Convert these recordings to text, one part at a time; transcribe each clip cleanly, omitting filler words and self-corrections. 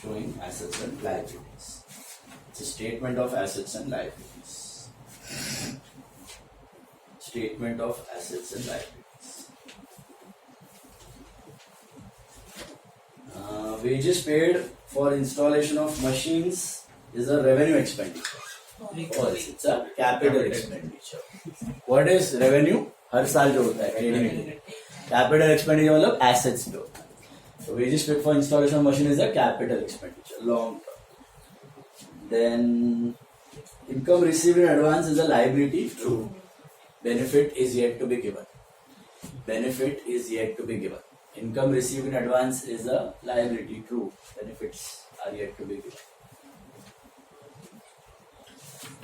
showing assets and liabilities. It's a statement of assets and liabilities. Statement of assets and liabilities. Wages paid for installation of machines is a revenue expenditure. False. It's a capital expenditure. What is revenue? हर साल जो होता है capital expenditure मतलब assets पे होता है. So wages paid for installation of machine is a capital expenditure, long term. Then income received in advance is a liability. True. Benefit is yet to be given. Benefit is yet to be given. Income received in advance is a liability. True. Benefits are yet to be given.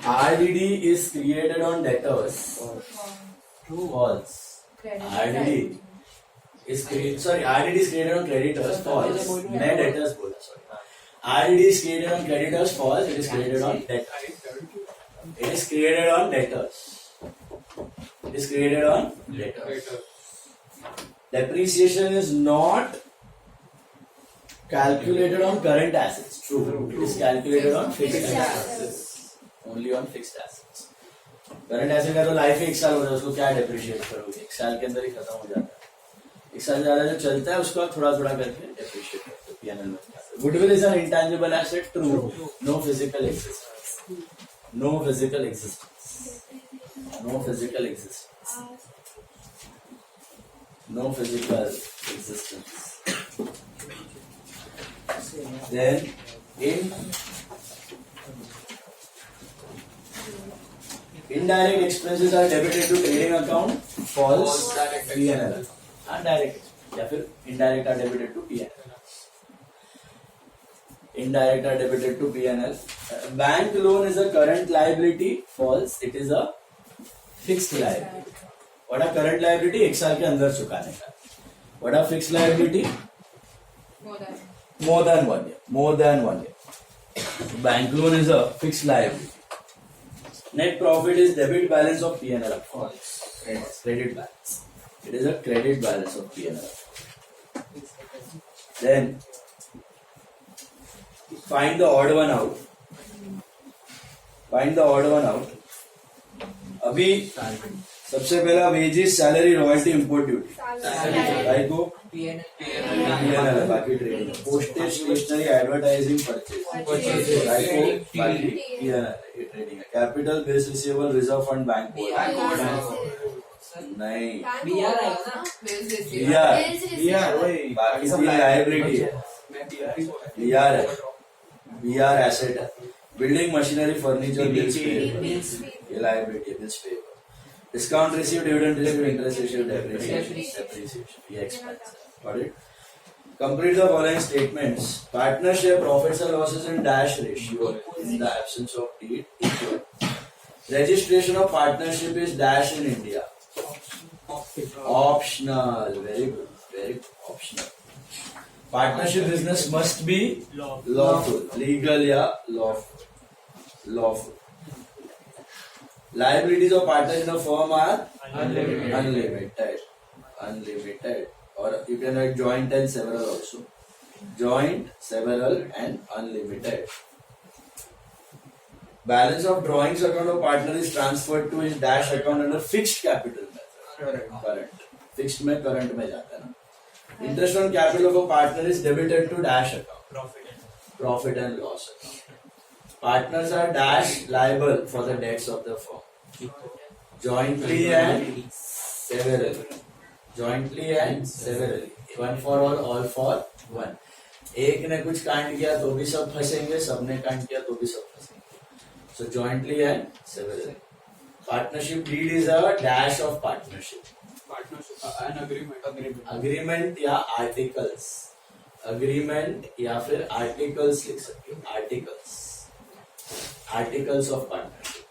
RDD is created on debtors. True. False. RDD is created on creditors. False. Net debtors बोला. Sorry. RDD is created on creditors. False. It is created on debtors. It is created on debtors. It is created on debtors. Depreciation is not calculated on current assets. True. It is calculated on fixed assets. Only on fixed assets. Current asset का तो life ही एक साल होता है, उसको क्या depreciate करोगे? एक साल के अंदर ही खत्म हो जाता है. एक साल ज्यादा जो चलता है उसको आप थोड़ा थोड़ा करके डेप्रिशिएट करते हो. P&L में goodwill is an intangible asset. True. No physical existence. No physical existence. No physical existence. No physical existence. Then indirect expenses are debited to trading account. False. P&L. Indirect या फिर indirect are debited to P&L. Indirect are debited to P&L. Bank loan is a current liability. False. It is a fixed liability. What are current liability? एक साल के अंदर चुकाने का. What are fixed liability? More than 1 year. More than 1 year. Bank loan is a fixed liability. Net profit is debit balance of P&L. False. Credit balance. It is a credit balance of P&L. Then find the odd one out. Find the odd one out. अभी सबसे पहला wages, salary, royalty, import duty. Like को P&L बाकी trading, postage, stationery, advertising, purchase. Like को बाकी P&L trading. Capital, bills receivable, reserve fund, bank नहीं. BR वही बाकी सब लायबिलिटी है. बीआर है. बीआर एसेट है. Building, machinery, furniture, bills payable, ये लायबिलिटी है. Bills payable. Discount received, dividend received, interest received, depreciation. ये expense. Got it? Complete the following statements. Partnership profits or losses in dash ratio in the absence of deed equal. Registration of partnership is dash in India. Optional. Very good. Very good. Optional. Partnership business must be lawful. Legal या lawful. Lawful. Liabilities of partners in a firm are unlimited. Unlimited. Or you can write joint and several also. Joint, several and unlimited. Balance of drawings account of partner is transferred to his dash account under fixed capital method. Current. Fixed में current में जाता है ना. Interest on capital of a partner is debited to dash account. Profit and loss account. Partners are dash liable for the debts of the firm. Jointly and severally. Jointly and severally. One for all for one. एक ने कुछ कांड किया तो भी सब फंसेंगे, सबने कांड किया तो भी सब फंसेंगे. So jointly and severally. Partnership deed is a dash of partnership. An agreement. Agreement या articles. Agreement या फिर articles लिख सकते हो. Articles. Articles of partnership.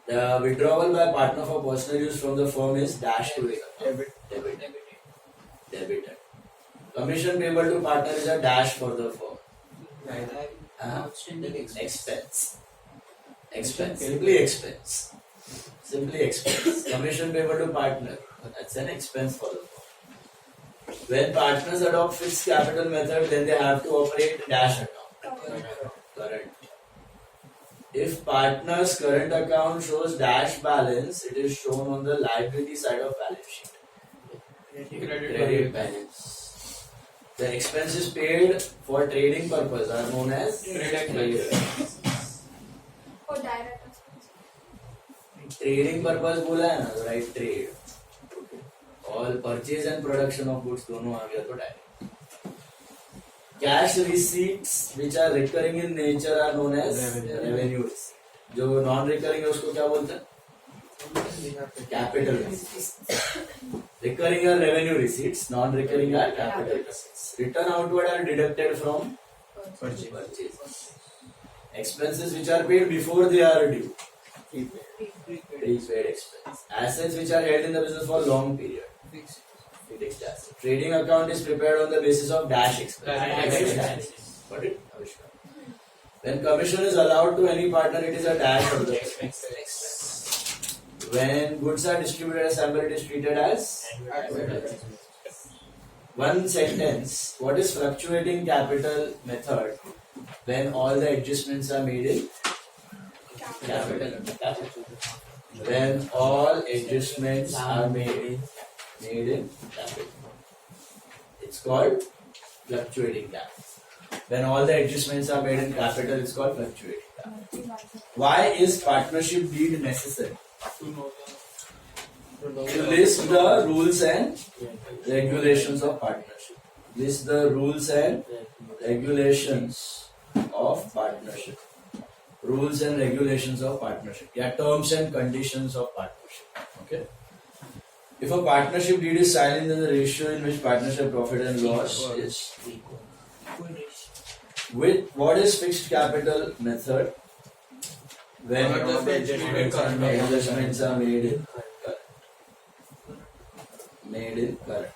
The withdrawal by partner for personal use from the firm is dash to debit. Debited. Commission payable to partner is a dash for the firm. Expense. Expense. Simply expense. Simply expense. Commission payable to partner. That's an expense for the firm. When partners adopt fixed capital method, then they have to operate dash account. Current. If partner's current account shows dash balance, it is shown on the liability side of balance sheet. Credit balance. The expenses paid for trading purpose are known as trade. For direct expense. Trading purpose बोला है ना, right? Trade. All purchase and production of goods दोनों आ गया तो direct. Cash receipts which are recurring in nature are known as revenue receipt. जो non recurring है उसको क्या बोलते हैं? Capital receipts. Recurring are revenue receipts, non recurring are capital receipts. Return outward are deducted from purchase. Expenses which are paid before they are due. Prepaid expense. Assets which are held in the business for long period. Fixed asset. Trading account is prepared on the basis of dash expense. Got it? When commission is allowed to any partner, it is a dash of the expense. When goods are distributed as sample, it is treated as one sentence. What is fluctuating capital method when all the adjustments are made in capital? When all adjustments are made in capital. It's called fluctuating capital. When all the adjustments are made in capital, it's called fluctuating capital. Why is partnership deed necessary? To list the rules and regulations of partnership. List the rules and regulations of partnership. Rules and regulations of partnership. Yeah, terms and conditions of partnership. Okay. If a partnership deed is silent, then the ratio in which partnership profit and loss is equal. With what is fixed capital method? When adjustments are made in current.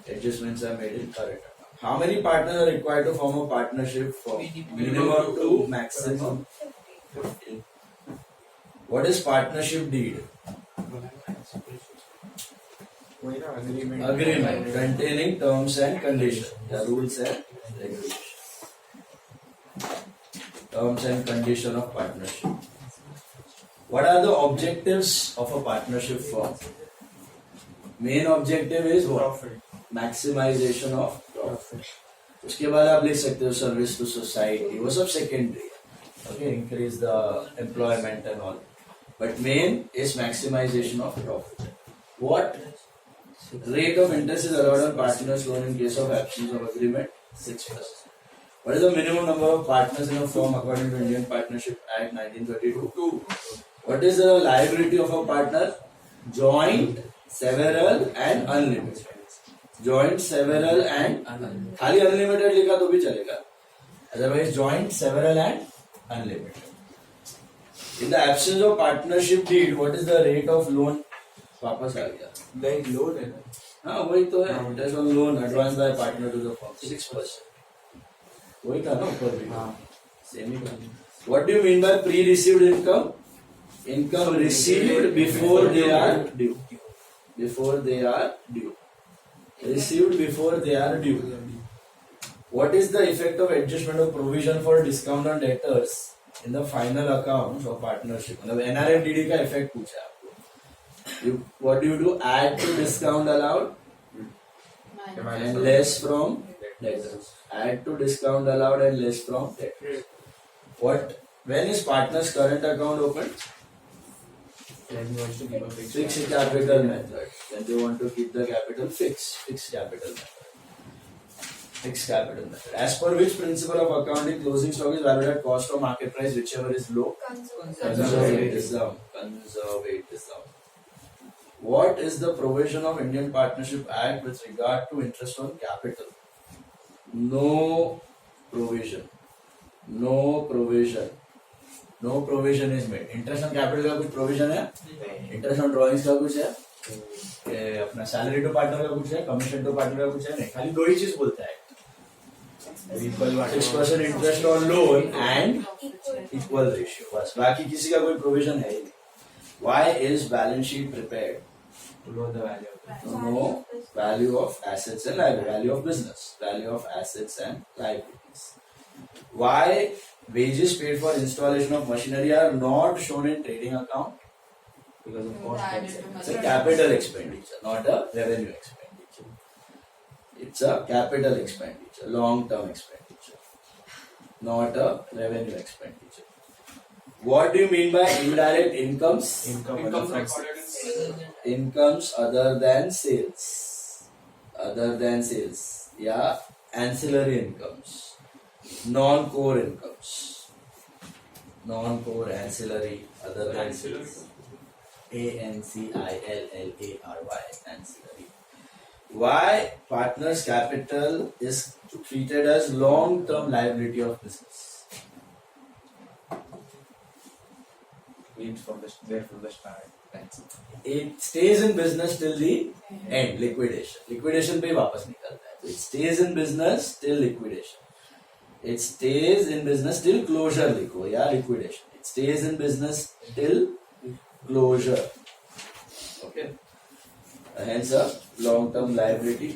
Adjustments are made in current. How many partners are required to form a partnership? For minimum to maximum 15. What is partnership deed? Agreement containing terms and conditions. The rules and regulations. Terms and conditions of partnership. What are the objectives of a partnership firm? Main objective is what? Maximization of profit. उसके बाद आप लिख सकते हो service to society, वो सब secondary. Okay, increase the employment and all. But main is maximization of profit. What rate of interest is allowed on partners loan in case of absence of agreement? 6%. What is the minimum number of partners in a firm according to Indian Partnership Act 1932? 2. What is the liability of a partner? Joint, several and unlimited. Joint, several and unlimited. खाली unlimited लिखा तो भी चलेगा. Otherwise joint, several and unlimited. In the absence of partnership deed, what is the rate of loan? वापस आ गया. Like loan है ना? हाँ वही तो है. Interest on loan advanced by partner to the firm 6%. वही था ना ऊपर भी. Same ही था. What do you mean by pre-received income? Income received before they are due. Before they are due. Received before they are due. What is the effect of adjustment of provision for discount on debtors in the final accounts of partnership? मतलब NRFDD का effect पूछा आपको. What do you do? Add to discount allowed and less from debtors. Add to discount allowed and less from debtors. When is partner's current account opened? Fixed capital method. When they want to keep the capital fixed. Fixed capital method. Fixed capital method. As per which principle of accounting, closing stock is valued at cost or market price, whichever is low. Conservatism. Conservatism. What is the provision of Indian Partnership Act with regard to interest on capital? No provision. No provision. No provision is made. Interest on capital का कुछ provision है? Interest on drawings का कुछ है? अपना salary to partner का कुछ है? Commission to partner का कुछ है? नहीं, खाली दो ही चीज बोलता है. 6% interest on loan and equal ratio. बस बाकी किसी का कोई provision है ही नहीं. Why is balance sheet prepared? To know the value of it. To know value of assets and liabilities, value of business, value of assets and liabilities. Why wages paid for installation of machinery are not shown in trading account? Because of cost Added concept. to It's a capital expenditure, not a revenue expenditure. It's a capital expenditure, long-term expenditure, not a revenue expenditure. What do you mean by indirect incomes? Income Incomes other recorded in Sales. Incomes other than sales. Other than sales. Yeah, ancillary incomes. Non-core incomes. Non-core ancillary other than Ancillary. sales. ANCILLARY, ancillary. Why partners capital is treated as long-term liability of business? means from the start. That's it. It stays in business till the end, liquidation. Liquidation पे वापस निकलता है. So it stays in business till liquidation. It stays in business till closure लिखो या liquidation. It stays in business till closure. Okay. Hence a long-term liability.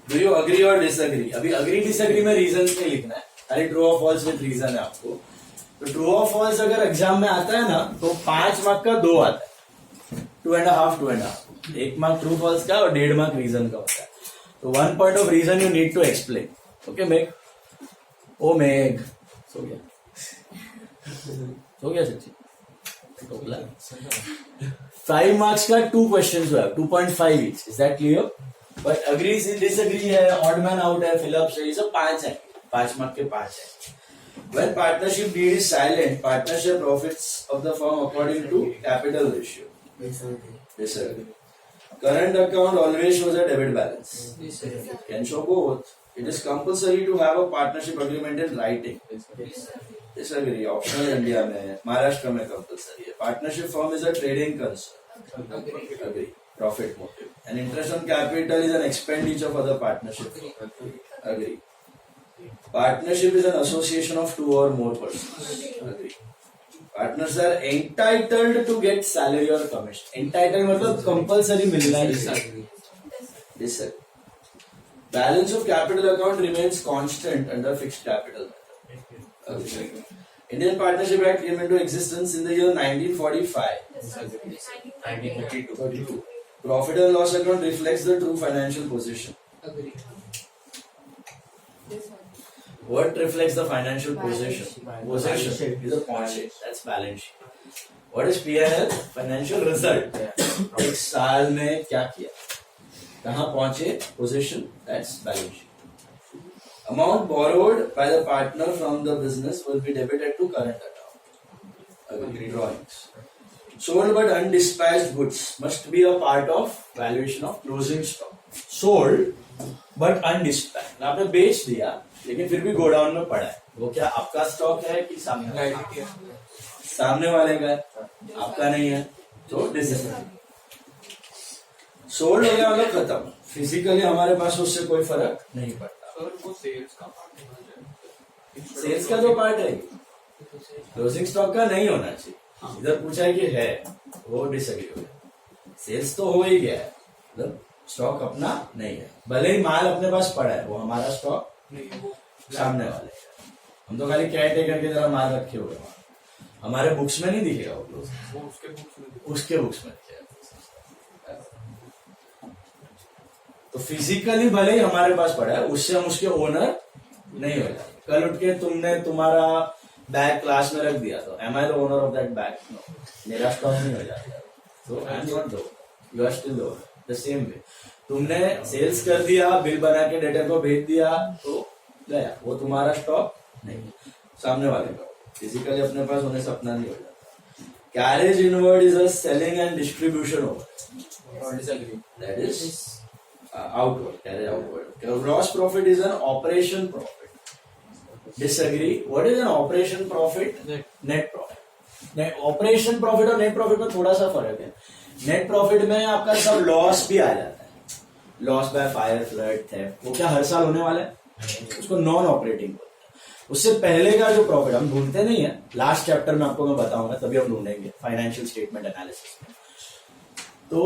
Do you agree or disagree? अभी agree disagree में reasons नहीं लिखना है. अरे true or false with reason है आपको. तो ट्रू और फॉल्स अगर एग्जाम में आता है ना तो 5 मार्क का 2 आता है, 2.5 1 मार्क ट्रू फॉल्स का और 1.5 मार्क रीजन का होता है. तो 1 point of reason you need to explain. Okay Megh, ओ मेघ सो गया सच्ची. 5 मार्क्स का 2 क्वेश्चन जो है 2.5 each. Is that clear? But agree disagree है, ऑड मैन आउट है, फिलअप सही, सब 5 है, 5 मार्क के 5 है. When partnership deed is silent, partnership profits of the firm according to capital ratio. Disagree. Current account always shows a debit balance. Can show both. It is compulsory to have a partnership agreement in writing. Disagree. Optional India में है, महाराष्ट्र में compulsory है. Partnership firm is a trading concern. Agree. Profit motive. And interest on capital is an expenditure for the partnership. Agree. Partnership is an association of 2 or more persons. Agree. Partners are entitled to get salary or commission. Entitled मतलब compulsory मिलना ही चाहिए. Disagree. Balance of capital account remains constant under fixed capital method. Agree. Indian Partnership Act came into existence in the year 1945. 1952. Profit and loss account reflects the true financial position. What reflects the financial position? Possession is a balance sheet. That's balance sheet. What is P&L? Financial result. एक साल में क्या किया, कहाँ पहुंचे, position. That's balance sheet. Amount borrowed by the partner from the business will be debited to current account. Agree. Drawings. Sold but undispatched goods must be a part of valuation of closing stock. Sold but undispatched. आपने बेच दिया लेकिन फिर भी godown में पड़ा है, वो क्या आपका स्टॉक है कि सामने सामने वाले का है, आपका नहीं है, तो डिसएग्री. सोल्ड हो गया मतलब खत्म, फिजिकली हमारे पास उससे कोई फर्क नहीं पड़ता. सर वो सेल्स का पार्ट होना चाहिए. सेल्स का तो पार्ट है, क्लोजिंग स्टॉक का नहीं होना चाहिए. इधर पूछा है कि है, वो डिसएग्री हो गया. सेल्स तो हो ही गया है, मतलब स्टॉक अपना नहीं है, भले ही माल अपने पास पड़ा है, वो हमारा स्टॉक नहीं वो सामने वाले. हम तो खाली केयर टेकर की तरह माल रखे हुए हैं, हमारे बुक्स में नहीं दिखेगा वो उसके बुक्स में उसके बुक्स में दिखेगा. तो फिजिकली भले ही हमारे पास पड़ा है, उससे हम उसके ओनर नहीं हो जाते. कल उठ के तुमने तुम्हारा बैग क्लास में रख दिया तो am I the owner of that bag? No, मेरा स्टॉक नहीं हो जाता. तो I am not the owner, you are still the owner. The same way तुमने सेल्स कर दिया, बिल बना के डेटर को भेज दिया तो गया, वो तुम्हारा स्टॉक नहीं, सामने वाले का. फिजिकली अपने पास होने से अपना नहीं हो जाता. Carriage inward is a selling and distribution over. Disagree. That is outward, carriage outward. Gross profit is an operation profit. Disagree. What is an operation profit? Net profit. Operation profit और net profit में थोड़ा सा फर्क है. Net profit में आपका सब loss भी आ जाता है, loss by fire, flood, theft, वो क्या हर साल होने वाला है, उसको नॉन ऑपरेटिंग बोलते हैं. उससे पहले का जो प्रॉफिट हम ढूंढते नहीं है, लास्ट चैप्टर में आपको मैं बताऊंगा, तभी हम ढूंढेंगे फाइनेंशियल स्टेटमेंट एनालिसिस में। तो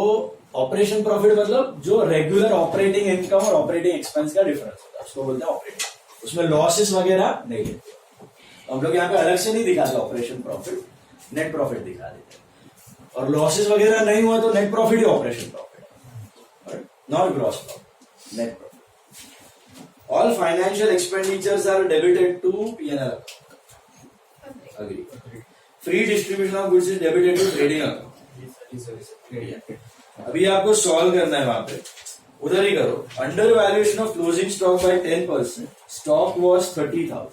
ऑपरेशन प्रॉफिट मतलब जो रेगुलर ऑपरेटिंग इनकम और ऑपरेटिंग एक्सपेंस का डिफरेंस होता है, उसको बोलते हैं ऑपरेटिंग। उसमें लॉसेस वगैरह नहीं लेते हम लोग, यहाँ पे अलग से नहीं दिखाते ऑपरेशन प्रॉफिट, नेट प्रॉफिट दिखा देते हैं। और लॉसेस वगैरह नहीं हुआ तो नेट प्रॉफिट ही ऑपरेशन प्रॉफिट है, not gross profit, net profit. All financial expenditures are debited to P&L account. Agree. Free distribution of goods is debited to trading account. अभी आपको सॉल्व करना है, वहां पे उधर ही करो। Under valuation of closing stock by 10%, stock was 30,000।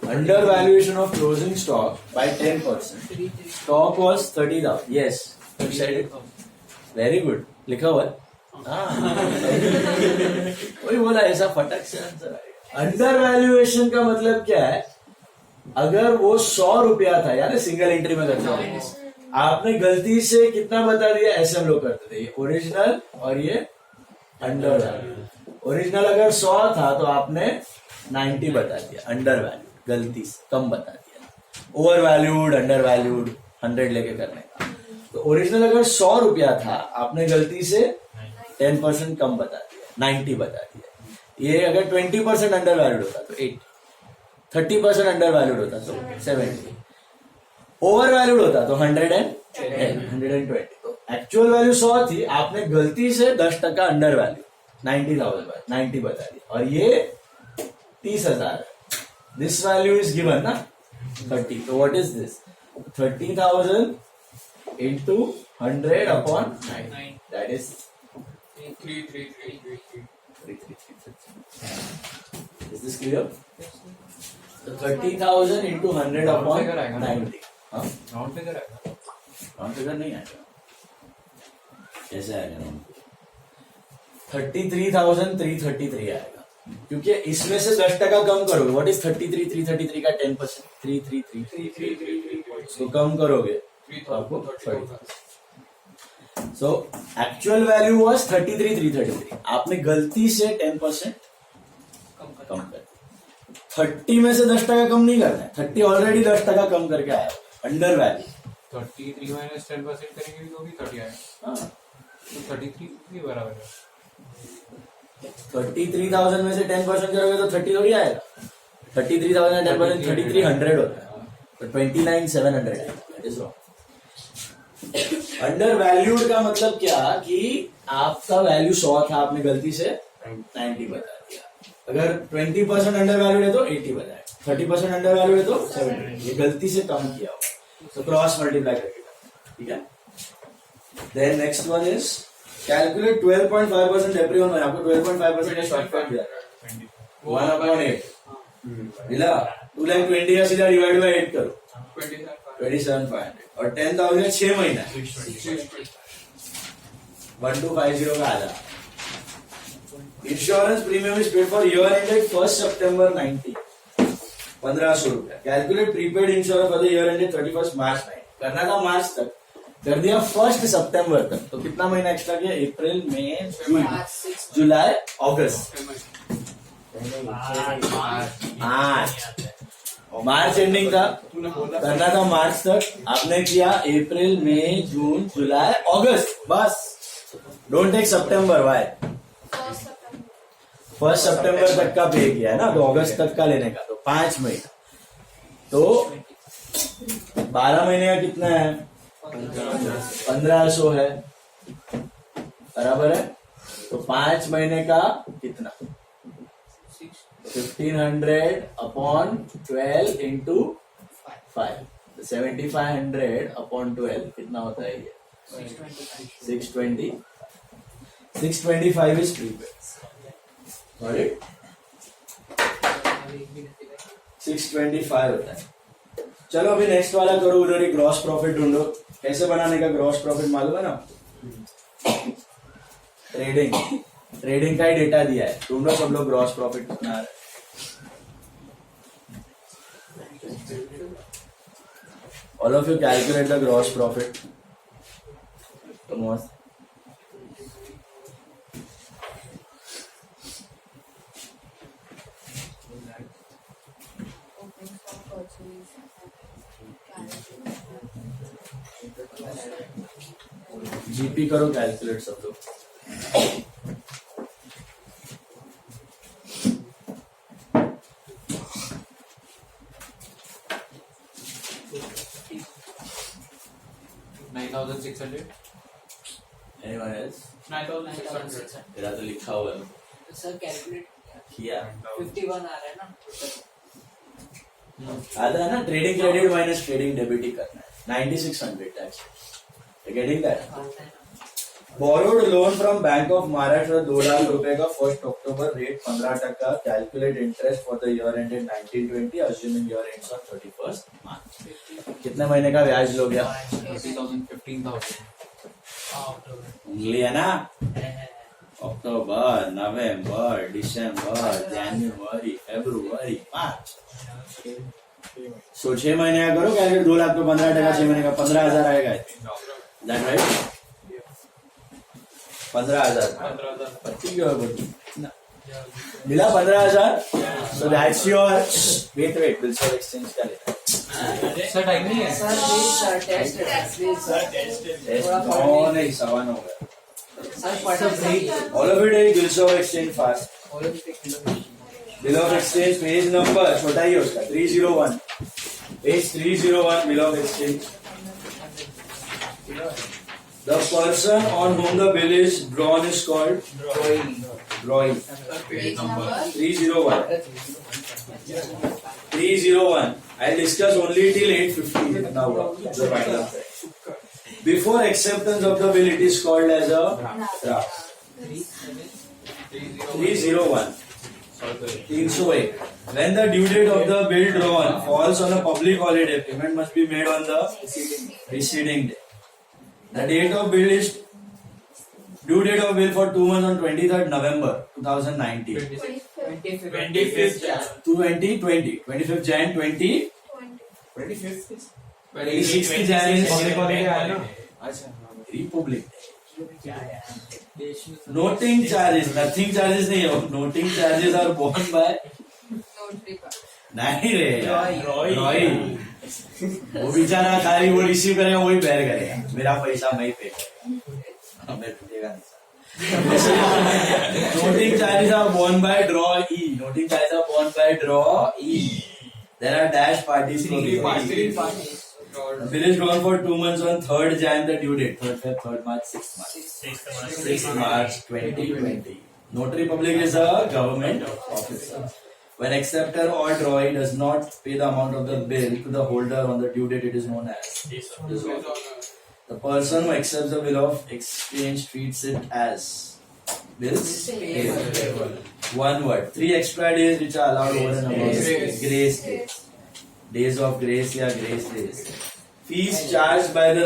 Under valuation of closing stock by 10%, stock was 30,000। Yes, very good, लिखा हुआ है। वही बोला, ऐसा फटक से आंसर आएगा। अंडर वैल्यूएशन का मतलब क्या है, अगर वो 100 रुपया था, यार सिंगल एंट्री में करते हैं, आपने गलती से कितना बता दिया, ऐसे हम लोग करते थे, ये ओरिजिनल और ये अंडर वैल्यू। ओरिजिनल अगर 100 था तो आपने 90 बता दिया, अंडर वैल्यू गलती से कम बता दिया। ओवर वैल्यूड, अंडर वैल्यूड 100 लेके करने का। तो ओरिजिनल अगर 100 रुपया था, आपने गलती से 10% कम बता दिया, 90 बता दिया। ये अगर 20% अंडर वैल्यूड होता तो 80, 30% अंडर वैल्यूड होता तो 70, ओवर वैल्यूड होता तो 110, 120। तो एक्चुअल वैल्यू 100 थी, आपने गलती से 10% अंडर वैल्यू 90 बता दिया, और ये 30,000 है। दिस वैल्यू इज गिवन ना 30, तो what is this, 30,000 into 100 upon 9, that is 333. Is this clear? So 30,000 into 100 upon 90. हाँ, राउंड फिगर आएगा। राउंड फिगर नहीं आएगा, कैसे आएगा राउंड फिगर? 33,333 आएगा, क्योंकि इसमें से 10% कम करोगे। व्हाट इज 33,333 का 10%? 333 इसको कम करोगे तो आपको 30,000। सो एक्चुअल वैल्यू वाज 33,333, आपने गलती से 10% कम कर दिया। 30 में से 10% कम नहीं करना है, 30 ऑलरेडी 10% कम करके आया अंडर वैल्यू। 33 माइनस 10% करेंगे तो भी 30 आएगा। हाँ, तो 33 भी बराबर है। 33,000 में से 10% करोगे तो 30 थोड़ी आएगा। 33,000 का 10% 3,300 होता है, तो 29,700 आएगा। That is wrong. Under valued का मतलब क्या कि आपका वैल्यू 100 था, आपने गलती से 90 बता दिया। अगर 20% अंडर वैल्यूड है तो 80 बताया, 30% अंडर वैल्यूड है तो 70, ये गलती से कम किया हुआ, तो क्रॉस मल्टीप्लाई करके करना, ठीक है। Then next one is calculate 12.5% depreciation, आपको 12.5% का शॉर्टकट दिया 1/8 मिला। 2,20,000 का सीधा डिवाइड बाय 8 करो, 27,500, और 10,000 का 6 महीना 1250 का आधा। Insurance premium is paid for year ended 1 सितंबर 90, 1,500 रुपया। Calculate prepaid insurance for the year ended 31 मार्च 90, करना था मार्च तक, कर दिया 1 सितंबर तक, तो कितना महीना एक्स्ट्रा किया, अप्रैल मई जून जुलाई अगस्त, मार्च एंडिंग था, करना था मार्च तक, आपने किया अप्रैल मई जून जुलाई अगस्त, बस। डोंट टेक सितंबर, वाई? 1 सितंबर तक का पे किया है ना, तो अगस्त तक का लेने का, तो 5 महीना, तो 12 महीने का कितना है, 1500 है, बराबर है। तो 5 महीने का कितना, 1500 अपॉन 12 इंटू 5, 7500 अपॉन 12 कितना होता है ये, 620, 625 इज प्रीपेड, सॉरी 625 होता है। चलो अभी नेक्स्ट वाला करो, उधर ही ग्रॉस प्रॉफिट ढूंढो। कैसे बनाने का ग्रॉस प्रॉफिट मालूम है ना? ट्रेडिंग का ही डेटा दिया है, ढूंढो सब लोग ग्रॉस प्रॉफिट कितना आ रहा है। All of you calculate the gross profit. तो मस्त जीपी करो कैलकुलेट सब लोग. Anyone else? 9,600. तेरा तो लिखा हुआ है. सर कैलकुलेट किया 51 आ रहा है ना आता है ना. Trading credit minus trading debit ही करना है. 9600 tax. Getting that. Borrowed loan from Bank of Maharashtra 2 lakh रुपए का 1 October rate 15%. Calculate interest for the year ended 1920 assuming year ends on 31st March. कितने महीने का ब्याज लो गया? 30,000, 15,000. ओनली है ना. अक्टूबर, नवंबर, दिसंबर, जनवरी, फरवरी, मार्च. सो 6 महीने का करो कैलकुलेट. 2 लाख पे 15%, 6 महीने का 15,000 आएगा. That right. 15,000 ठीक है. मिला 15,000. So that's your. Wait bills of exchange का लेना. सर टाइम नहीं है. Sir please sir test no नहीं 7 हो गया. सर फटाफट all of it is bills of exchange fast. Bill of exchange page number छोटा ही है उसका 301. Page 301 bill of exchange. The person on whom the bill is drawn is called drawing. Page number. 301. 301. I'll discuss only till 8:50 now. The final. Before acceptance of the bill, it is called as a draft. 301. 301. When the due date of the bill drawn falls on a public holiday, payment must be made on the preceding day. The date of bill is due date of bill for 2 months on 23rd November 2019. 25th. 2020. 25th Jan 20. 25th is 26th Jan is Public holiday आया ना. अच्छा. Republic Day. Noting charges, nothing charges नहीं है. Noting charges are borne by Notary part. नहीं रे रॉय. वो बेचारा खाली वो रिसीव करेगा वही बेयर करेगा. मेरा पैसा मैं ही पे करेगा. मैं टूटेगा नहीं. Noting charges are borne by draw E. Noting charges are borne by draw E. There are dash parties. Three parties. The bill is drawn for 2 months on 3rd Jan, the due date. 3rd Feb, 3rd March, 6th March. 6th March 2020. Notary public is a government officer. When acceptor or drawee does not pay the amount of the bill to the holder on the due date, it is known as dishonour. The person who accepts the bill of exchange treats it as bills payable. One word. 3 extra days which are allowed over and above. Grace. Grace days. Days of grace या grace days. Fees charged by the